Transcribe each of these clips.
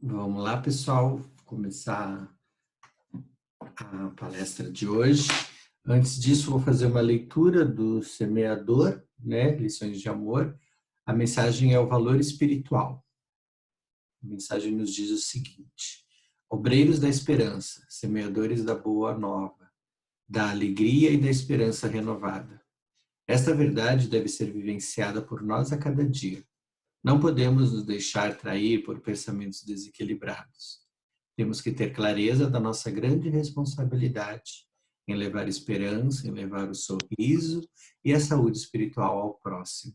Vamos lá, pessoal, vou começar a palestra de hoje. Antes disso, vou fazer uma leitura do Semeador, né? Lições de Amor. A mensagem é o valor espiritual. A mensagem nos diz o seguinte: obreiros da esperança, semeadores da boa nova, da alegria e da esperança renovada. Esta verdade deve ser vivenciada por nós a cada dia. Não podemos nos deixar trair por pensamentos desequilibrados. Temos que ter clareza da nossa grande responsabilidade em levar esperança, em levar o sorriso e a saúde espiritual ao próximo.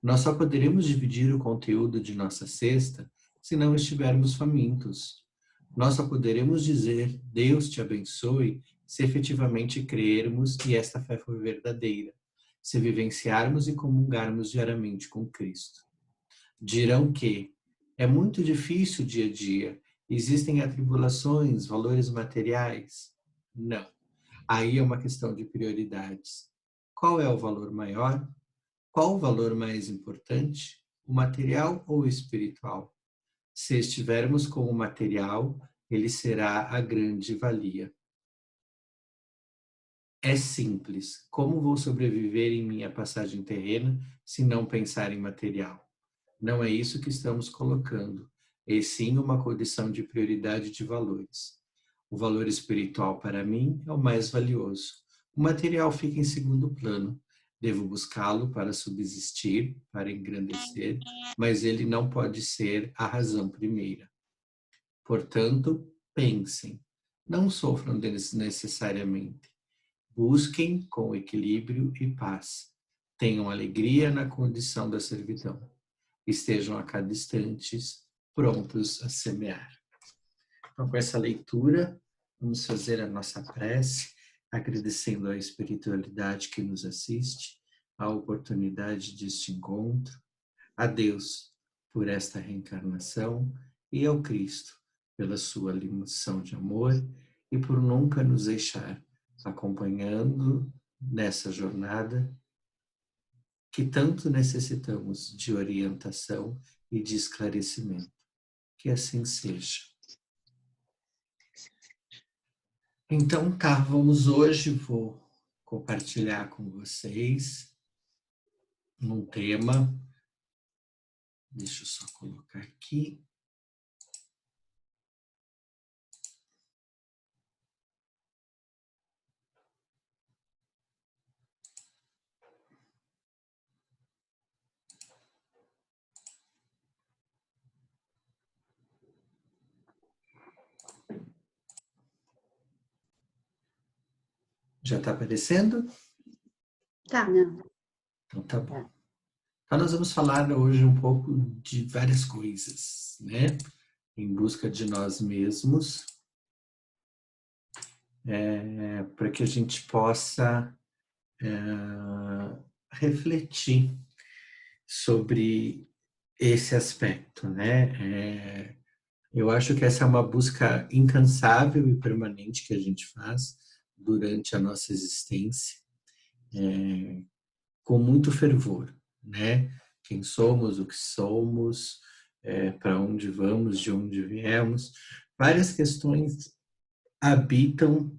Nós só poderemos dividir o conteúdo de nossa cesta se não estivermos famintos. Nós só poderemos dizer Deus te abençoe se efetivamente crermos e esta fé for verdadeira, se vivenciarmos e comungarmos diariamente com Cristo. Dirão que é muito difícil o dia a dia, existem atribulações, valores materiais. Não. Aí é uma questão de prioridades. Qual é o valor maior? Qual o valor mais importante? O material ou o espiritual? Se estivermos com o material, ele será a grande valia. É simples. Como vou sobreviver em minha passagem terrena se não pensar em material? Não é isso que estamos colocando, e sim uma condição de prioridade de valores. O valor espiritual para mim é o mais valioso. O material fica em segundo plano. Devo buscá-lo para subsistir, para engrandecer, mas ele não pode ser a razão primeira. Portanto, pensem, não sofram desnecessariamente. Busquem com equilíbrio e paz. Tenham alegria na condição da servidão. Estejam a cada instante prontos a semear. Então, com essa leitura, vamos fazer a nossa prece, agradecendo a espiritualidade que nos assiste, a oportunidade deste encontro, a Deus por esta reencarnação e ao Cristo pela sua lição de amor e por nunca nos deixar acompanhando nessa jornada que tanto necessitamos de orientação e de esclarecimento. Que assim seja. Então, vou compartilhar com vocês um tema. Deixa eu só colocar aqui. Já está aparecendo? Tá, não. Então tá bom. Então nós vamos falar hoje um pouco de várias coisas, né? Em busca de nós mesmos, para que a gente possa refletir sobre esse aspecto, né? Eu acho que essa é uma busca incansável e permanente que a gente faz durante a nossa existência, com muito fervor, né? Quem somos, o que somos, para onde vamos, de onde viemos, várias questões habitam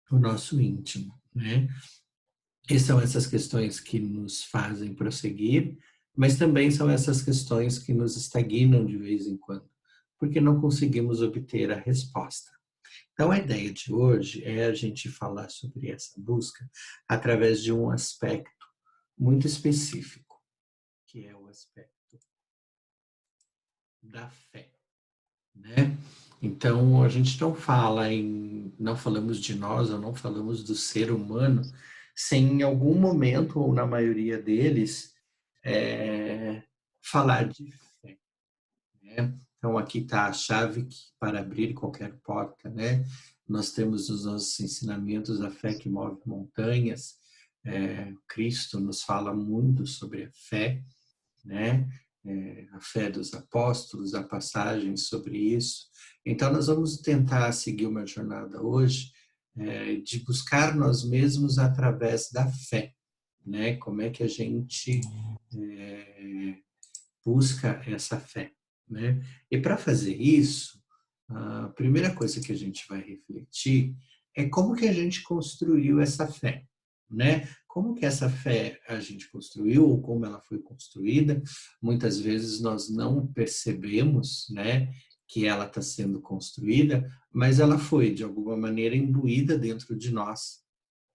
o nosso íntimo, né? E são essas questões que nos fazem prosseguir, mas também são essas questões que nos estagnam de vez em quando, porque não conseguimos obter a resposta. Então, a ideia de hoje é a gente falar sobre essa busca através de um aspecto muito específico, que é o aspecto da fé, né? Então, a gente não falamos de nós, ou não falamos do ser humano, sem em algum momento, ou na maioria deles, falar de fé, né? Então, aqui está a chave para abrir qualquer porta, né? Nós temos os nossos ensinamentos, a fé que move montanhas. Cristo nos fala muito sobre a fé, né? A fé dos apóstolos, a passagem sobre isso. Então, nós vamos tentar seguir uma jornada hoje de buscar nós mesmos através da fé, né? Como é que a gente busca essa fé, né? E para fazer isso, a primeira coisa que a gente vai refletir é como que a gente construiu essa fé, né? Como que essa fé a gente construiu ou como ela foi construída. Muitas vezes nós não percebemos, né, que ela está sendo construída, mas ela foi de alguma maneira imbuída dentro de nós,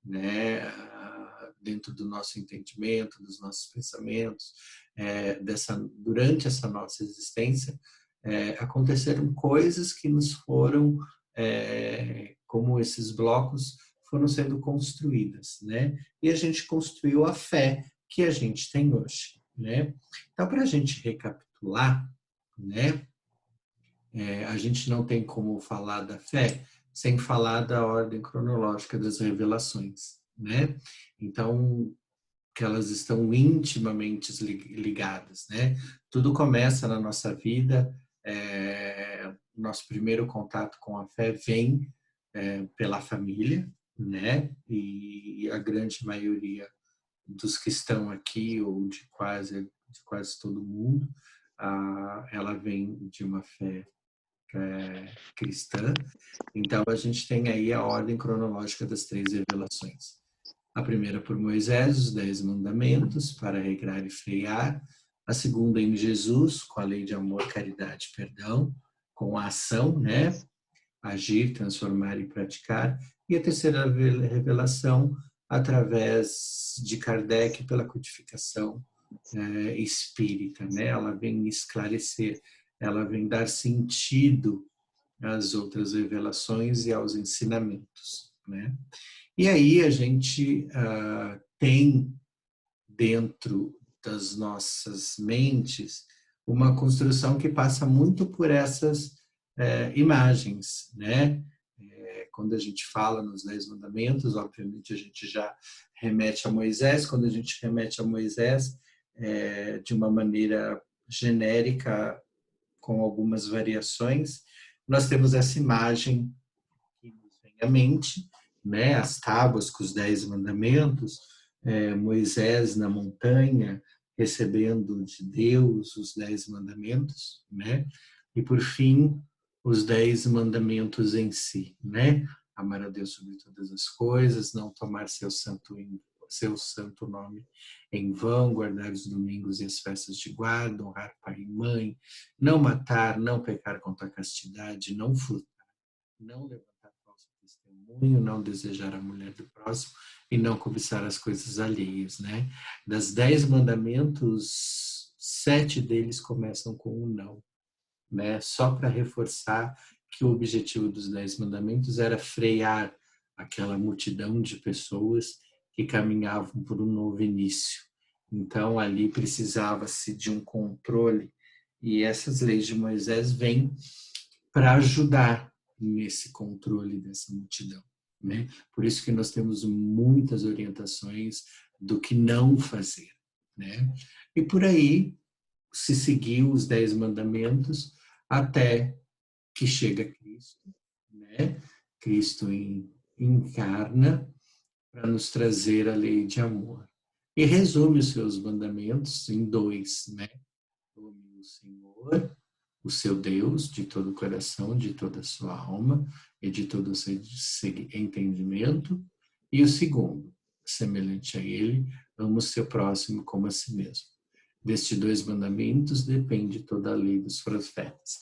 né? Dentro do nosso entendimento, dos nossos pensamentos, durante essa nossa existência, aconteceram coisas que nos foram, como esses blocos foram sendo construídas, né? E a gente construiu a fé que a gente tem hoje, né? Então, para a gente recapitular, né? A gente não tem como falar da fé sem falar da ordem cronológica das revelações, né? Então, que elas estão intimamente ligadas, né? Tudo começa na nossa vida, nosso primeiro contato com a fé vem pela família, né? E a grande maioria dos que estão aqui, ou de quase todo mundo, ela vem de uma fé cristã. Então, a gente tem aí a ordem cronológica das 3 revelações. A primeira por Moisés, os 10 mandamentos, para regrar e frear. A segunda em Jesus, com a lei de amor, caridade e perdão, com a ação, né? Agir, transformar e praticar. E a terceira revelação, através de Kardec, pela codificação espírita, né? Ela vem esclarecer, ela vem dar sentido às outras revelações e aos ensinamentos, né? E aí a gente tem dentro das nossas mentes uma construção que passa muito por essas imagens, né? Quando a gente fala nos 10 mandamentos, obviamente a gente já remete a Moisés. Quando a gente remete a Moisés, de uma maneira genérica, com algumas variações, nós temos essa imagem que nos vem à mente, né? As tábuas com os 10 mandamentos, Moisés na montanha recebendo de Deus os 10 mandamentos, né? E por fim, os 10 mandamentos em si, né? Amar a Deus sobre todas as coisas, não tomar seu santo nome em vão, guardar os domingos e as festas de guarda, honrar pai e mãe, não matar, não pecar contra a castidade, não furtar, não levantar falso testemunho, não desejar a mulher do próximo e não cobiçar as coisas alheias, né? Das 10 mandamentos, 7 deles começam com um não, né? Só para reforçar que o objetivo dos 10 mandamentos era frear aquela multidão de pessoas que caminhavam por um novo início. Então, ali precisava-se de um controle, e essas leis de Moisés vêm para ajudar nesse controle dessa multidão, né? Por isso que nós temos muitas orientações do que não fazer, né? E por aí se seguiu os 10 mandamentos até que chega Cristo, né? Cristo encarna para nos trazer a lei de amor. E resume os seus mandamentos em 2, né? Ame o Senhor, o seu Deus, de todo o coração, de toda a sua alma e de todo o seu entendimento. E o segundo, semelhante a ele, ama o seu próximo como a si mesmo. Destes 2 mandamentos depende toda a lei dos profetas.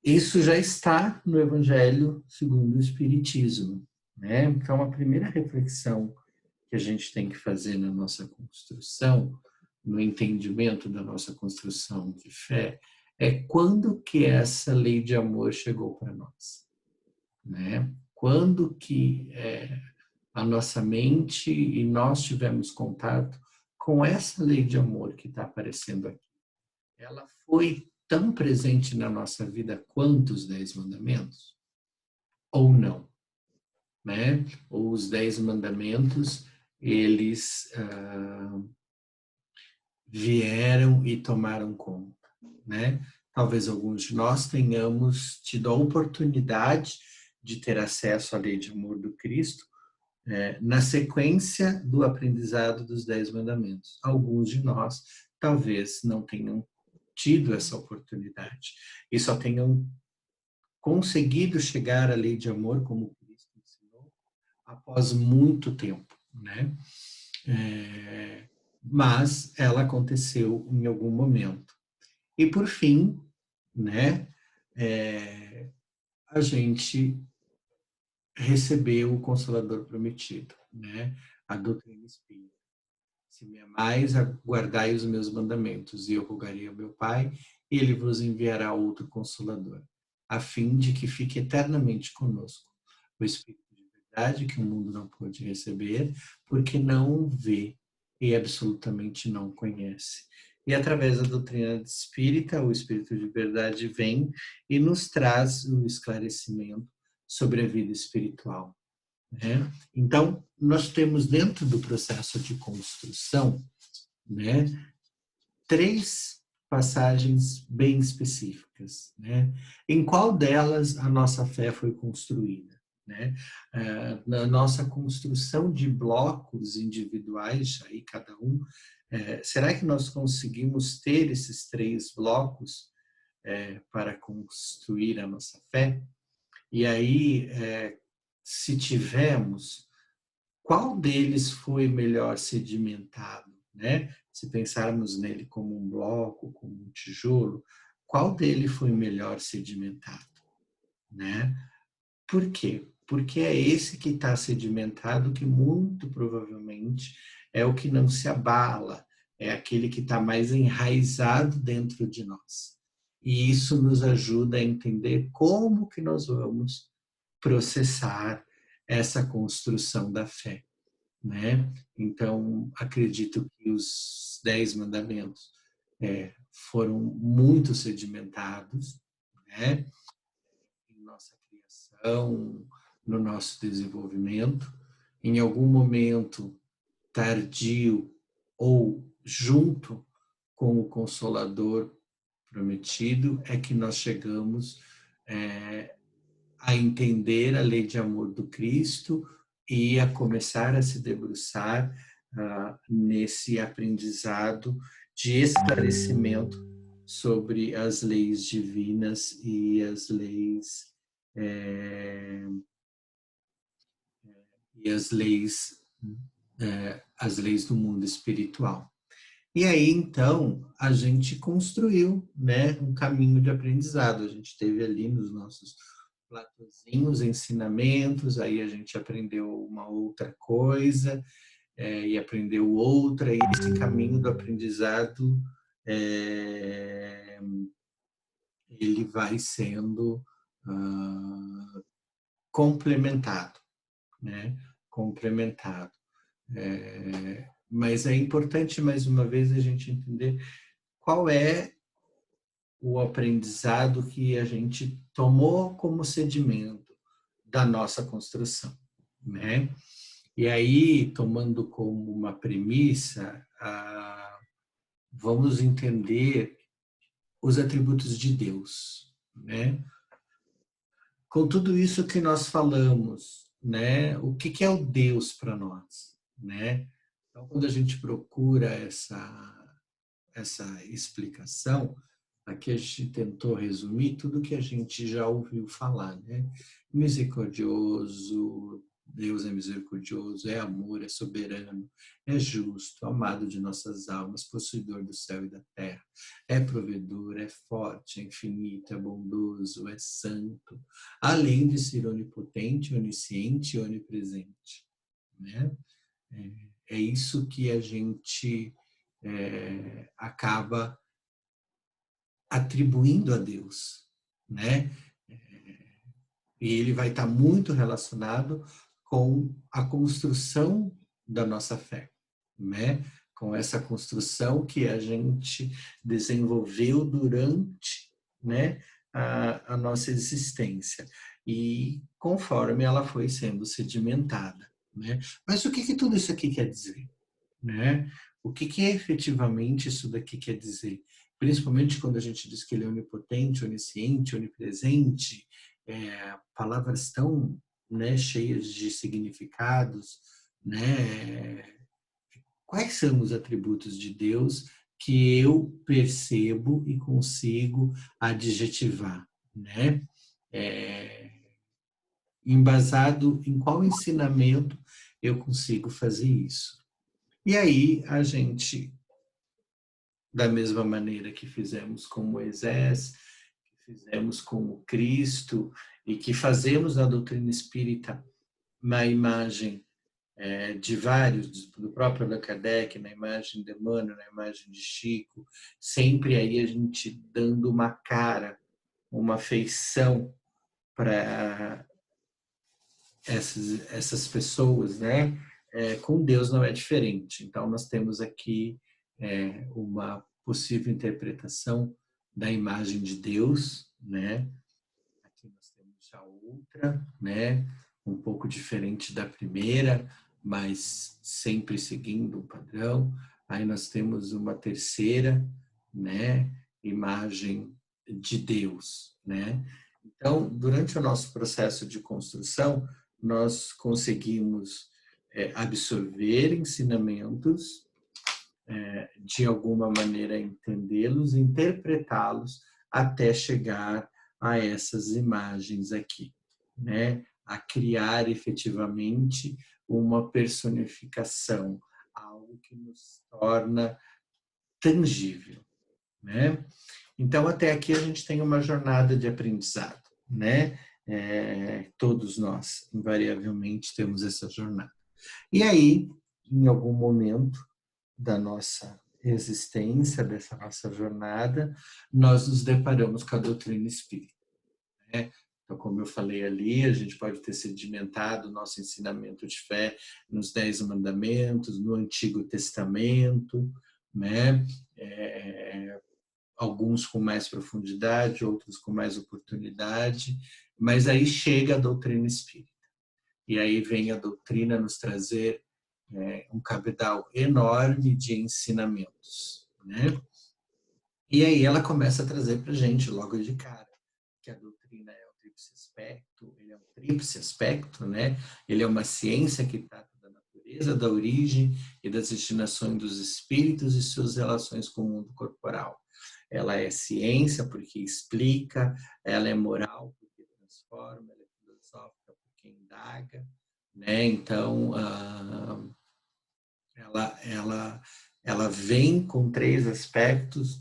Isso já está no Evangelho segundo o Espiritismo, né? Então, a primeira reflexão que a gente tem que fazer na nossa construção, no entendimento da nossa construção de fé, é quando que essa lei de amor chegou para nós, né? Quando que a nossa mente e nós tivemos contato com essa lei de amor que está aparecendo aqui. Ela foi tão presente na nossa vida quanto os 10 mandamentos? Ou não? Né? Ou os 10 mandamentos, eles vieram e tomaram conta, né? Talvez alguns de nós tenhamos tido a oportunidade de ter acesso à lei de amor do Cristo na sequência do aprendizado dos 10 mandamentos. Alguns de nós talvez não tenham tido essa oportunidade e só tenham conseguido chegar à lei de amor, como Cristo ensinou, após muito tempo, né? Mas ela aconteceu em algum momento. E por fim, né, a gente recebeu o Consolador prometido, né? A doutrina espírita. Se me amais, guardai os meus mandamentos, e eu rogarei ao meu Pai, e ele vos enviará outro Consolador, a fim de que fique eternamente conosco. O Espírito de verdade que o mundo não pôde receber, porque não o vê e absolutamente não conhece. E através da doutrina espírita, o Espírito de verdade vem e nos traz o esclarecimento sobre a vida espiritual, né? Então, nós temos dentro do processo de construção, né, 3 passagens bem específicas, né? Em qual delas a nossa fé foi construída, né? Na nossa construção de blocos individuais, aí cada um, será que nós conseguimos ter esses 3 blocos para construir a nossa fé? E aí, se tivermos, qual deles foi melhor sedimentado, né? Se pensarmos nele como um bloco, como um tijolo, qual dele foi melhor sedimentado, né? Por quê? Porque é esse que está sedimentado que muito provavelmente é o que não se abala, é aquele que está mais enraizado dentro de nós. E isso nos ajuda a entender como que nós vamos processar essa construção da fé, né? Então, acredito que os 10 mandamentos foram muito sedimentados, né? Em nossa criação, no nosso desenvolvimento. Em algum momento tardio ou junto com o Consolador prometido, é que nós chegamos a entender a lei de amor do Cristo e a começar a se debruçar nesse aprendizado de esclarecimento sobre as leis divinas e as leis as leis do mundo espiritual. E aí, então, a gente construiu, né, um caminho de aprendizado. A gente teve ali nos nossos platôzinhos ensinamentos, aí a gente aprendeu uma outra coisa, e aprendeu outra, e esse caminho do aprendizado, ele vai sendo complementado, né? Complementado. Mas é importante, mais uma vez, a gente entender qual é o aprendizado que a gente tomou como sedimento da nossa construção, né? E aí, tomando como uma premissa, vamos entender os atributos de Deus, né? Com tudo isso que nós falamos, né? O que é o Deus para nós, né? Então, quando a gente procura essa explicação, aqui a gente tentou resumir tudo que a gente já ouviu falar, né? Misericordioso, Deus é misericordioso, é amor, é soberano, é justo, amado de nossas almas, possuidor do céu e da terra, é provedor, é forte, é infinito, é bondoso, é santo, além de ser onipotente, onisciente e onipresente, né? É isso que a gente acaba atribuindo a Deus, né? E ele vai estar muito relacionado com a construção da nossa fé, né? Com essa construção que a gente desenvolveu durante, né, a nossa existência e conforme ela foi sendo sedimentada, né? Mas o que tudo isso aqui quer dizer, né? O que efetivamente isso daqui quer dizer? Principalmente quando a gente diz que ele é onipotente, onisciente, onipresente, palavras tão, né, cheias de significados, né? Quais são os atributos de Deus que eu percebo e consigo adjetivar, né? Embasado em qual ensinamento eu consigo fazer isso. E aí a gente, da mesma maneira que fizemos com Moisés, que fizemos com o Cristo e que fazemos na doutrina espírita na imagem de vários, do próprio Allan Kardec, na imagem de Emmanuel, na imagem de Chico, sempre aí a gente dando uma cara, uma feição para essas pessoas, né? Com Deus não é diferente. Então, nós temos aqui uma possível interpretação da imagem de Deus, né? Aqui nós temos a outra, né? Um pouco diferente da primeira, mas sempre seguindo um padrão. Aí nós temos uma terceira, né? Imagem de Deus, né? Então, durante o nosso processo de construção, nós conseguimos absorver ensinamentos, de alguma maneira entendê-los, interpretá-los, até chegar a essas imagens aqui, né? A criar efetivamente uma personificação, algo que nos torna tangível, né? Então, até aqui a gente tem uma jornada de aprendizado, né? Todos nós, invariavelmente, temos essa jornada. E aí, em algum momento da nossa existência, dessa nossa jornada, nós nos deparamos com a doutrina espírita, né? Então, como eu falei ali, a gente pode ter sedimentado o nosso ensinamento de fé nos 10 mandamentos, no Antigo Testamento, né? Alguns com mais profundidade, outros com mais oportunidade, mas aí chega a doutrina espírita. E aí vem a doutrina nos trazer um cabedal enorme de ensinamentos, né? E aí ela começa a trazer para a gente logo de cara que a doutrina é um tríplice aspecto, ele é um tríplice aspecto, né? Ele é uma ciência que trata da natureza, da origem e das destinações dos espíritos e suas relações com o mundo corporal. Ela é ciência porque explica, ela é moral porque transforma, ela é filosófica porque indaga, né? Então, ela vem com 3 aspectos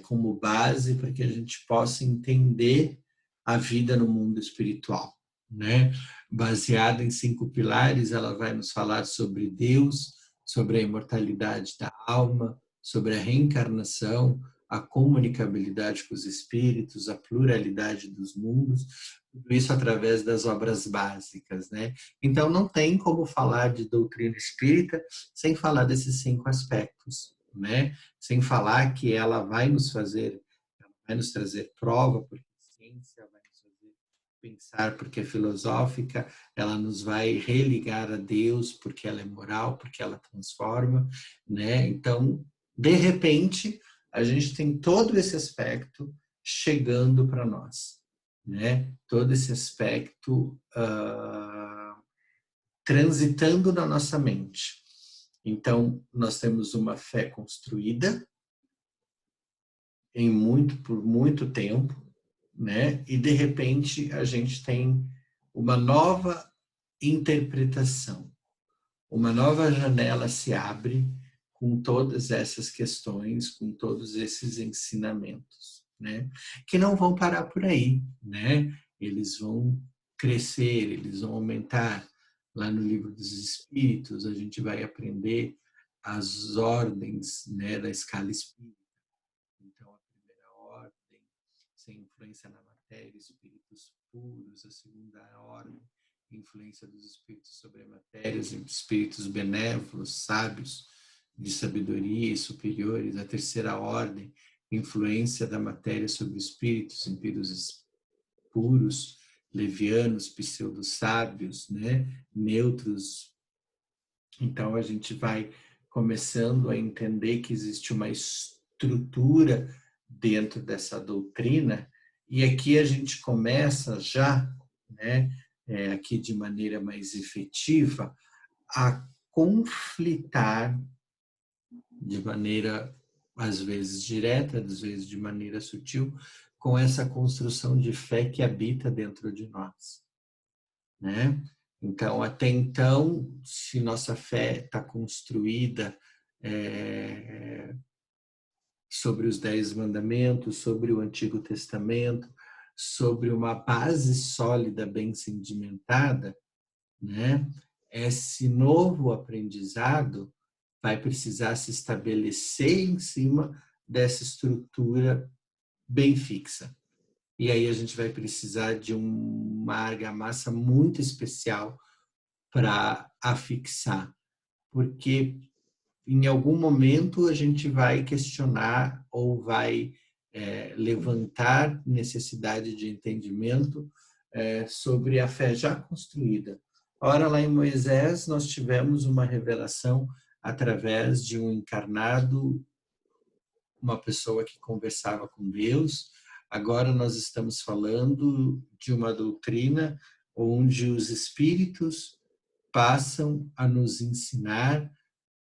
como base para que a gente possa entender a vida no mundo espiritual, né? Baseada em 5 pilares, ela vai nos falar sobre Deus, sobre a imortalidade da alma, sobre a reencarnação, a comunicabilidade com os espíritos, a pluralidade dos mundos, tudo isso através das obras básicas, né? Então não tem como falar de doutrina espírita sem falar desses 5 aspectos, né? Sem falar que ela vai nos trazer prova, porque a ciência vai nos fazer pensar, porque é filosófica, ela nos vai religar a Deus, porque ela é moral, porque ela transforma, né? Então, de repente, a gente tem todo esse aspecto chegando para nós, né? Todo esse aspecto transitando na nossa mente. Então, nós temos uma fé construída por muito tempo, né? E de repente a gente tem uma nova interpretação, uma nova janela se abre com todas essas questões, com todos esses ensinamentos, né? Que não vão parar por aí, né? Eles vão crescer, eles vão aumentar. Lá no Livro dos Espíritos, a gente vai aprender as ordens, né, da escala espírita. Então, a primeira ordem, sem influência na matéria, espíritos puros. A segunda ordem, influência dos espíritos sobre a matéria, espíritos benévolos, sábios, de sabedoria e superiores. A terceira ordem, influência da matéria sobre espíritos, espíritos puros, levianos, pseudo-sábios, né? Neutros. Então, a gente vai começando a entender que existe uma estrutura dentro dessa doutrina, e aqui a gente começa já, né, aqui de maneira mais efetiva, a conflitar de maneira às vezes direta, às vezes de maneira sutil, com essa construção de fé que habita dentro de nós, né? Então, até então, se nossa fé está construída sobre os 10 mandamentos, sobre o Antigo Testamento, sobre uma base sólida, bem sedimentada, né? Esse novo aprendizado vai precisar se estabelecer em cima dessa estrutura bem fixa. E aí a gente vai precisar de uma argamassa muito especial para afixar, porque em algum momento a gente vai questionar ou vai levantar necessidade de entendimento sobre a fé já construída. Ora, lá em Moisés, nós tivemos uma revelação através de um encarnado, uma pessoa que conversava com Deus. Agora nós estamos falando de uma doutrina onde os espíritos passam a nos ensinar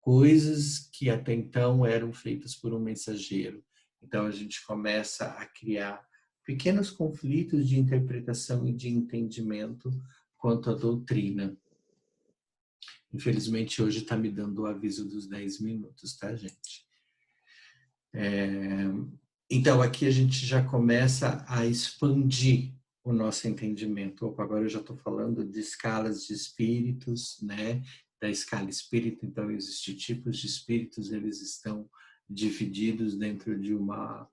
coisas que até então eram feitas por um mensageiro. Então a gente começa a criar pequenos conflitos de interpretação e de entendimento quanto à doutrina. Infelizmente hoje está me dando o aviso dos 10 minutos, tá, gente? Então aqui a gente já começa a expandir o nosso entendimento. Opa, agora eu já estou falando de escalas de espíritos, né? Da escala espírita, então existem tipos de espíritos, eles estão divididos dentro de uma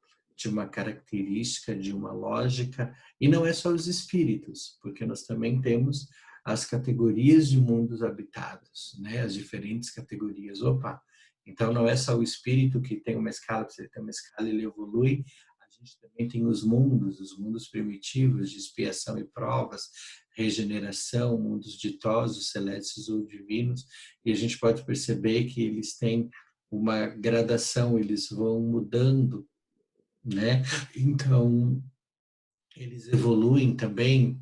característica, de uma lógica, e não é só os espíritos, porque nós também temos as categorias de mundos habitados, né? As diferentes categorias. Opa, então não é só o espírito que tem uma escala, para ele ter uma escala, ele evolui. A gente também tem os mundos primitivos de expiação e provas, regeneração, mundos ditosos, celestes ou divinos, e a gente pode perceber que eles têm uma gradação, eles vão mudando, né? Então, eles evoluem também.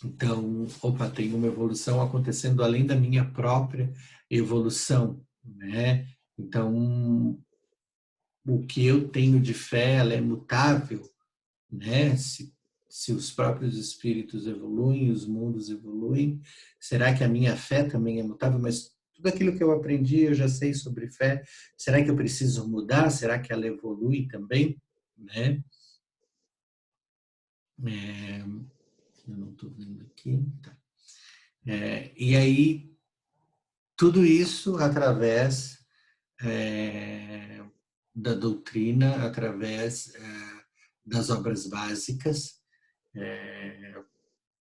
Então, opa, tem uma evolução acontecendo além da minha própria evolução, né? Então, o que eu tenho de fé, ela é mutável, né? Se os próprios espíritos evoluem, os mundos evoluem, será que a minha fé também é mutável? Mas tudo aquilo que eu aprendi, eu já sei sobre fé, será que eu preciso mudar? Será que ela evolui também? Né? Eu não estou vendo aqui. Tá. E aí, tudo isso através da doutrina, através das obras básicas,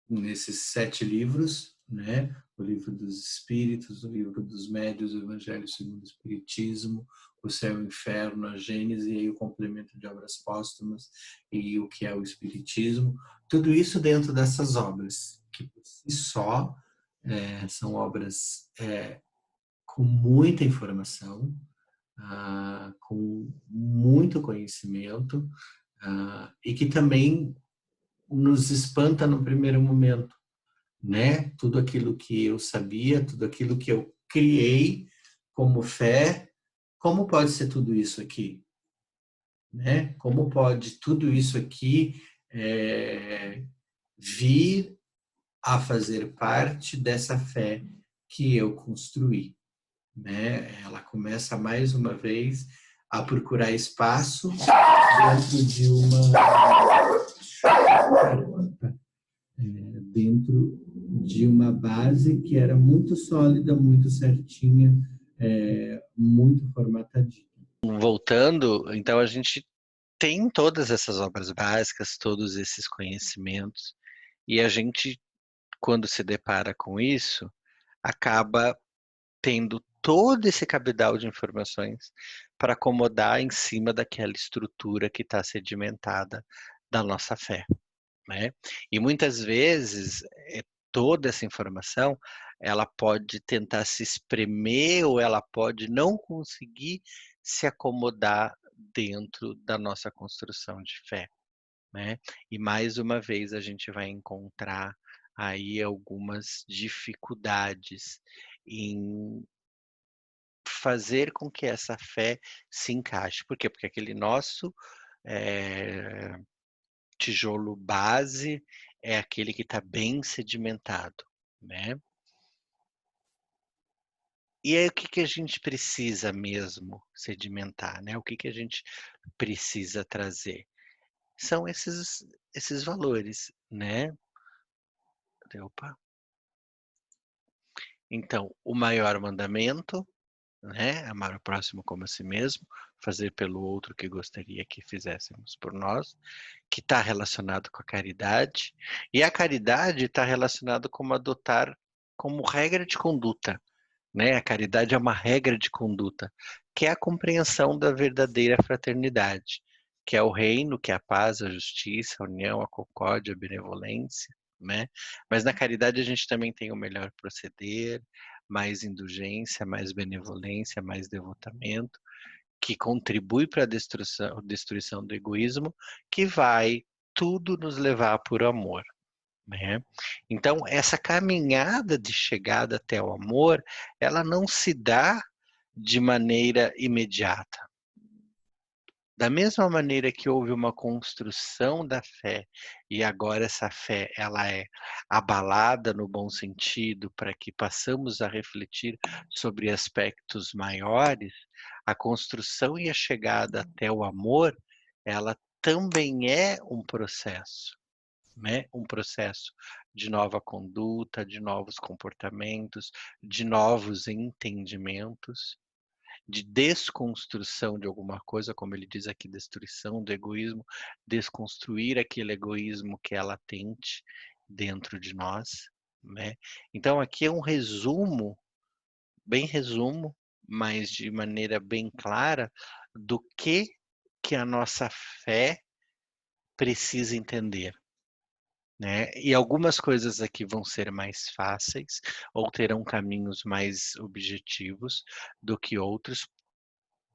nesses 7 livros, né? O livro dos Espíritos, o livro dos Médiuns, o Evangelho segundo o Espiritismo, o Céu e o Inferno, a Gênese, e aí o complemento de obras póstumas e o que é o Espiritismo. Tudo isso dentro dessas obras, que por si só são obras com muita informação, com muito conhecimento, e que também nos espanta no primeiro momento, né? Tudo aquilo que eu sabia, tudo aquilo que eu criei como fé, como pode ser tudo isso aqui, né? Como pode tudo isso aqui vir a fazer parte dessa fé que eu construí, né? Ela começa mais uma vez a procurar espaço dentro de uma base que era muito sólida, muito certinha, muito formatadinha. Voltando, então a gente tem todas essas obras básicas, todos esses conhecimentos, e a gente, quando se depara com isso, acaba tendo todo esse cabedal de informações para acomodar em cima daquela estrutura que está sedimentada da nossa fé, né? E muitas vezes toda essa informação ela pode tentar se espremer ou ela pode não conseguir se acomodar dentro da nossa construção de fé, né? E mais uma vez a gente vai encontrar aí algumas dificuldades em fazer com que essa fé se encaixe. Por quê? Porque aquele nosso tijolo base é aquele que está bem sedimentado, né? E aí o que que a gente precisa mesmo sedimentar, né? O que que a gente precisa trazer? São esses valores, né? Opa. Então, o maior mandamento, né? Amar o próximo como a si mesmo, fazer pelo outro o que gostaria que fizéssemos por nós, que está relacionado com a caridade, e a caridade está relacionado com adotar como regra de conduta, né? A caridade é uma regra de conduta, que é a compreensão da verdadeira fraternidade, que é o reino, que é a paz, a justiça, a união, a concórdia, a benevolência, né? Mas na caridade a gente também tem o melhor proceder, mais indulgência, mais benevolência, mais devotamento, que contribui para a destruição do egoísmo, que vai tudo nos levar por amor, né? Então, essa caminhada de chegada até o amor, ela não se dá de maneira imediata. Da mesma maneira que houve uma construção da fé e agora essa fé ela é abalada no bom sentido para que passamos a refletir sobre aspectos maiores, a construção e a chegada até o amor, ela também é um processo, né? Um processo de nova conduta, de novos comportamentos, de novos entendimentos, de desconstrução de alguma coisa, como ele diz aqui, destruição do egoísmo, desconstruir aquele egoísmo que é latente dentro de nós, né? Então aqui é um resumo, bem resumo, mas de maneira bem clara, do que a nossa fé precisa entender, né? E algumas coisas aqui vão ser mais fáceis ou terão caminhos mais objetivos do que outros,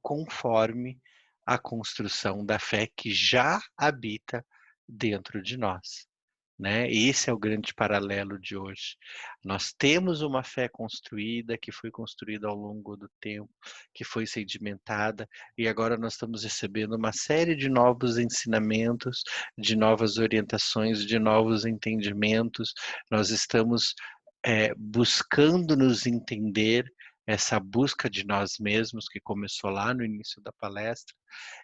conforme a construção da fé que já habita dentro de nós, né? Esse é o grande paralelo de hoje. Nós temos uma fé construída, que foi construída ao longo do tempo, que foi sedimentada, e agora nós estamos recebendo uma série de novos ensinamentos, de novas orientações, de novos entendimentos. Nós estamos buscando nos entender. Essa busca de nós mesmos, que começou lá no início da palestra,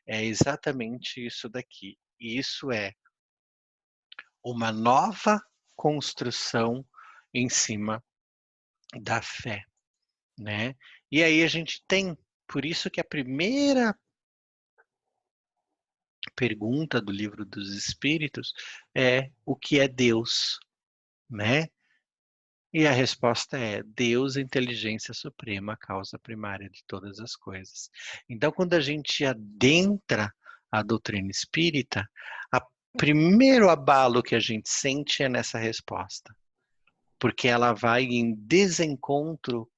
é exatamente isso daqui. Isso é uma nova construção em cima da fé, né? E aí a gente tem, por isso que a primeira pergunta do Livro dos Espíritos é: o que é Deus, né? E a resposta é: Deus, inteligência suprema, causa primária de todas as coisas. Então, quando a gente adentra a doutrina espírita, o primeiro abalo que a gente sente é nessa resposta, porque ela vai em desencontro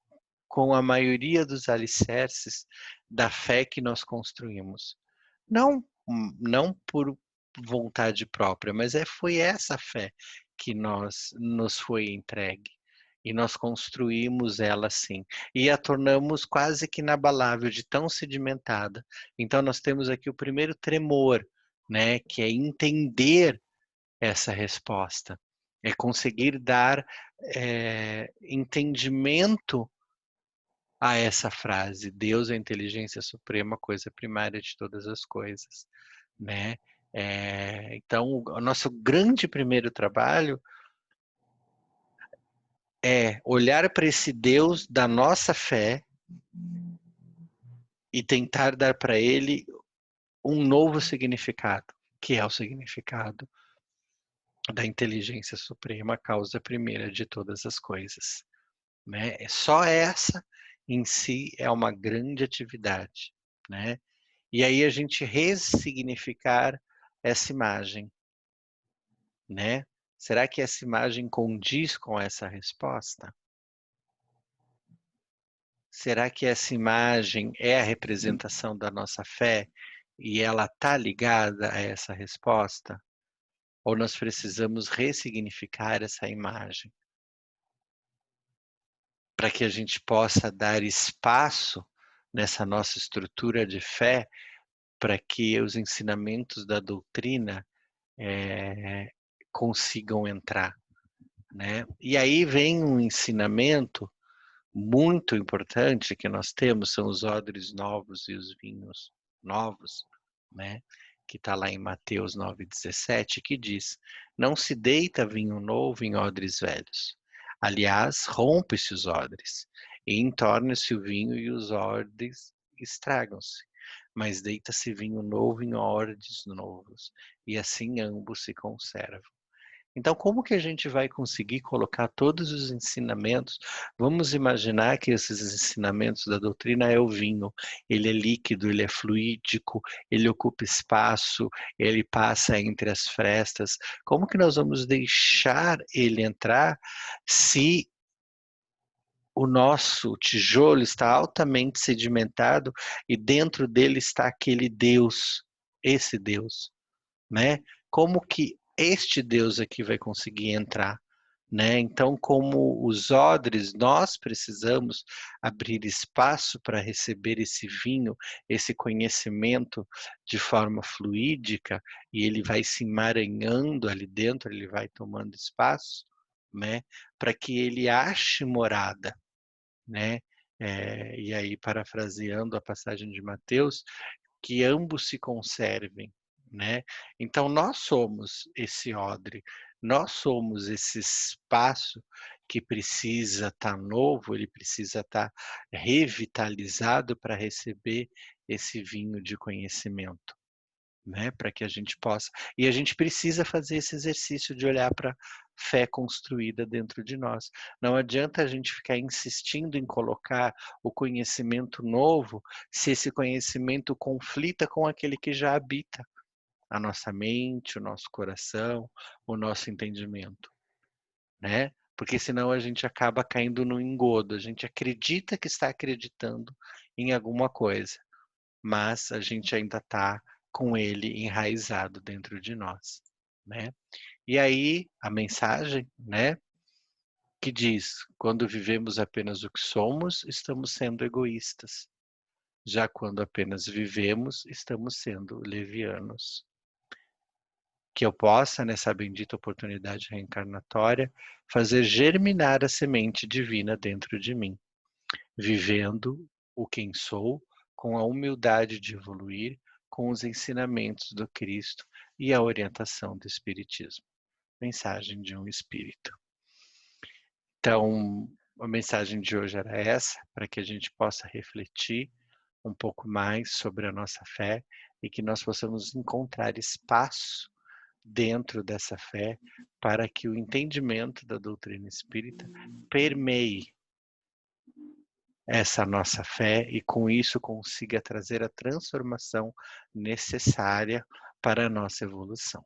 com a maioria dos alicerces da fé que nós construímos. Não por vontade própria, mas foi essa fé que nos foi entregue. E nós construímos ela assim. E a tornamos quase que inabalável, de tão sedimentada. Então nós temos aqui o primeiro tremor, né? Que é entender essa resposta. É conseguir dar entendimento a essa frase: Deus é a inteligência suprema, coisa primária de todas as coisas, né? Então, o nosso grande primeiro trabalho é olhar para esse Deus da nossa fé e tentar dar para ele um novo significado, que é o significado da inteligência suprema, causa primeira de todas as coisas, né? Só essa em si é uma grande atividade, né? E aí a gente ressignificar essa imagem, né? Será que essa imagem condiz com essa resposta? Será que essa imagem é a representação da nossa fé e ela está ligada a essa resposta? Ou nós precisamos ressignificar essa imagem para que a gente possa dar espaço nessa nossa estrutura de fé para que os ensinamentos da doutrina consigam entrar, né? E aí vem um ensinamento muito importante que nós temos, são os odres novos e os vinhos novos, né? Que está lá em Mateus 9,17, que diz: não se deita vinho novo em odres velhos. Aliás, rompe-se os odres, e entorna-se o vinho e os odres estragam-se. Mas deita-se vinho novo em odres novos, e assim ambos se conservam. Então, como que a gente vai conseguir colocar todos os ensinamentos? Vamos imaginar que esses ensinamentos da doutrina é o vinho. Ele é líquido, ele é fluídico, ele ocupa espaço, ele passa entre as frestas. Como que nós vamos deixar ele entrar se o nosso tijolo está altamente sedimentado e dentro dele está aquele Deus, esse Deus, né? Como que este Deus aqui vai conseguir entrar, né? Então, como os odres, nós precisamos abrir espaço para receber esse vinho, esse conhecimento de forma fluídica, e ele vai se emaranhando ali dentro, ele vai tomando espaço, né? Para que ele ache morada, né? E aí, parafraseando a passagem de Mateus, que ambos se conservem, né? Então nós somos esse odre, nós somos esse espaço que precisa estar novo, ele precisa estar revitalizado para receber esse vinho de conhecimento, né? Para que a gente possa. E a gente precisa fazer esse exercício de olhar para a fé construída dentro de nós. Não adianta a gente ficar insistindo em colocar o conhecimento novo se esse conhecimento conflita com aquele que já habita a nossa mente, o nosso coração, o nosso entendimento, né? Porque senão a gente acaba caindo no engodo. A gente acredita que está acreditando em alguma coisa, mas a gente ainda está com ele enraizado dentro de nós, né? E aí a mensagem, né, que diz: quando vivemos apenas o que somos, estamos sendo egoístas. Já quando apenas vivemos, estamos sendo levianos. Que eu possa, nessa bendita oportunidade reencarnatória, fazer germinar a semente divina dentro de mim, vivendo o quem sou, com a humildade de evoluir, com os ensinamentos do Cristo e a orientação do Espiritismo. Mensagem de um Espírito. Então, a mensagem de hoje era essa, para que a gente possa refletir um pouco mais sobre a nossa fé e que nós possamos encontrar espaço dentro dessa fé para que o entendimento da doutrina espírita permeie essa nossa fé e com isso consiga trazer a transformação necessária para a nossa evolução.